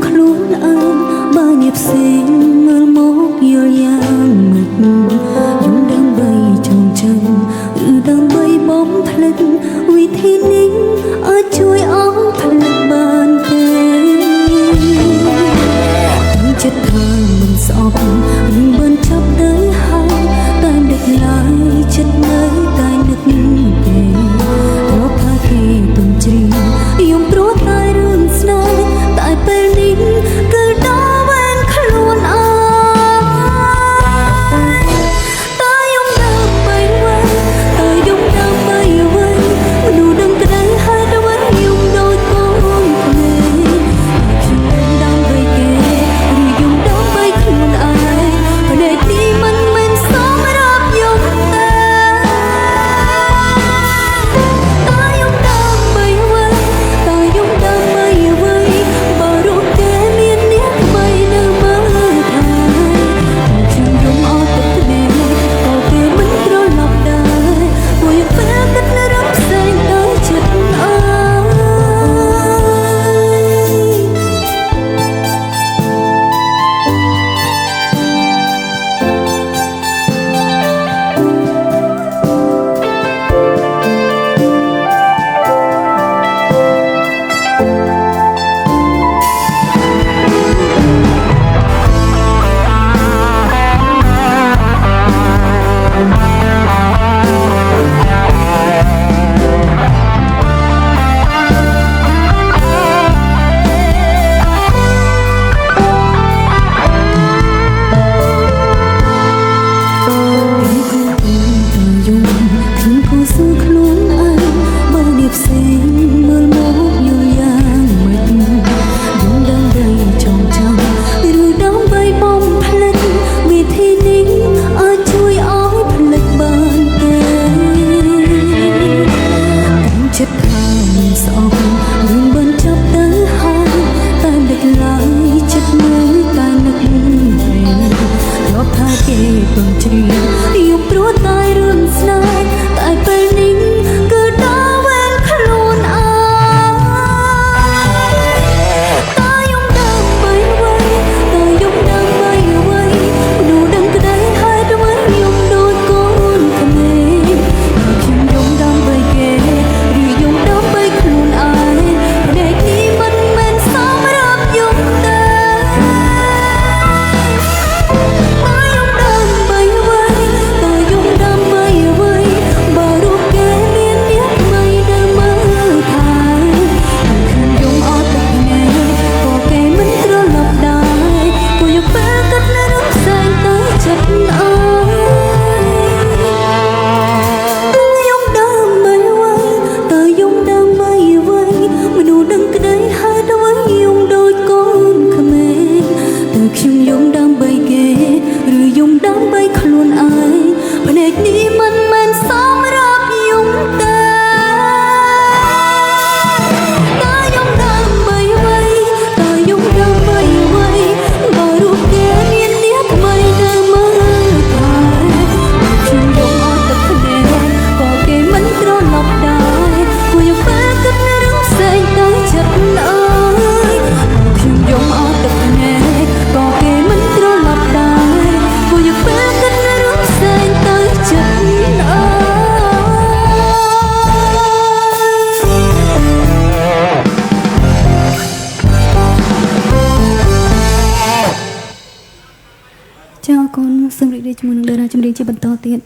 ខ្លួនឯងបើញាប់ផ្សេងមើលមកយល់យ៉ាងម៉េចយំដើម្បីចងចាំឬដើម្បីបំភ្លេចវិធីនេះអាចជួយអស់ភ្លេចបានទេចិត្តថាមិនស្អប់ឬបានចាប់ទៅហើយតែដឹកឡើយចិត្តនៅតែនឹកទេរកថាគេទុំជ្រីយំព្រោះតែរឿងស្នេហ៍តែពេលនេះគឺដល់វេនខ្លួនអើយតើយំដើម្បីអ្វីតើយំដើម្បីអ្វីមនុស្សដឹងក្តីហើយទៅវិញយំដូចកូនក្មេងខ្ញុំដើម្បីគេឬយំដើម្បីខ្លួនឯងផ្នែកនេះមិនមែនសមរាប់យំទេតើយំដើម្បីអ្វីតើយំដើម្បីអ្វីបើរូបគេមានអ្នកថ្មីនៅមើលថែខ្ញុំយំអត់ទឹកភ្នែកក៏គេមិនត្រឡប់ដែរព្រោះពេលគិតរំផ្សេងទៅចិត្តអើចាអរគុណសូមរីករាយជាមួយនឹងតារាចម្រៀងជាបន្តទៀត